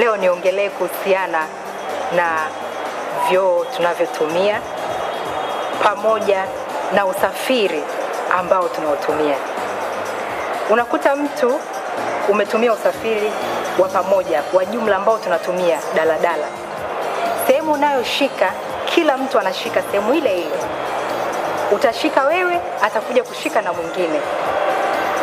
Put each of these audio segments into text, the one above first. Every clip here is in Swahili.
Leo niongelee kuhusiana na vyoo tunavyotumia pamoja na usafiri ambao tunaotumia. Unakuta mtu umetumia usafiri wa pamoja wa jumla ambao tunatumia daladala. Sehemu unayoshika kila mtu anashika sehemu ile ile. Utashika wewe, atakuja kushika na mwingine.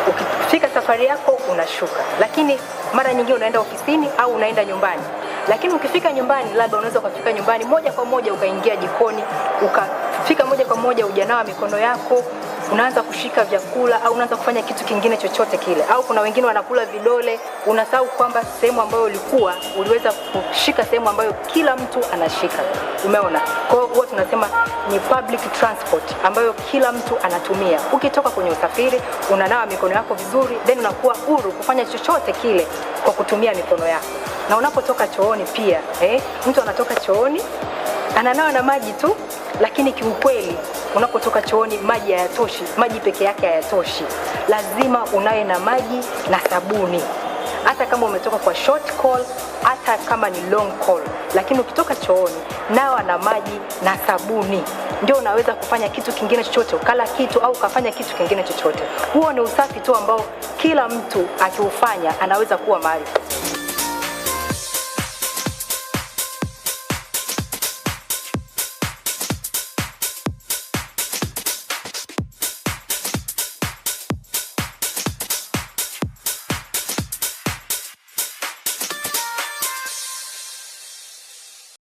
Ukifika safari yako unashuka. Lakini mara nyingine unaenda ofisini au unaenda nyumbani. Lakini ukifika nyumbani, labda unaweza kufika nyumbani moja kwa moja ukaingia jikoni, ukafika moja kwa moja ujanawa mikono yako, unaanza kushika vyakula au unaanza kufanya kitu kingine chochote kile. Au kuna wengine wanakula vidole, unasahau kwamba sehemu ambayo ulikuwa uliweza kushika sehemu ambayo kila mtu anashika. Umeona? Kwa hiyo tunasema ni public transport ambayo kila mtu anatumia. Ukitoka kwenye usafiri, unanawa mikono yako vizuri, then unakuwa huru kufanya chochote kile kwa kutumia mikono yako. Na unapotoka chooni pia, mtu anatoka chooni ananawa na maji tu, lakini kiukweli unapotoka chooni maji hayatoshi, maji peke yake hayatoshi. Lazima unawe na maji na sabuni. Hata kama umetoka kwa short call, hata kama ni long call, lakini ukitoka chooni nawa na maji na sabuni. Ndio unaweza kufanya kitu kingine chochote, ukala kitu au ukafanya kitu kingine chochote. Huo ni usafi tu ambao kila mtu akiufanya anaweza kuwa mahali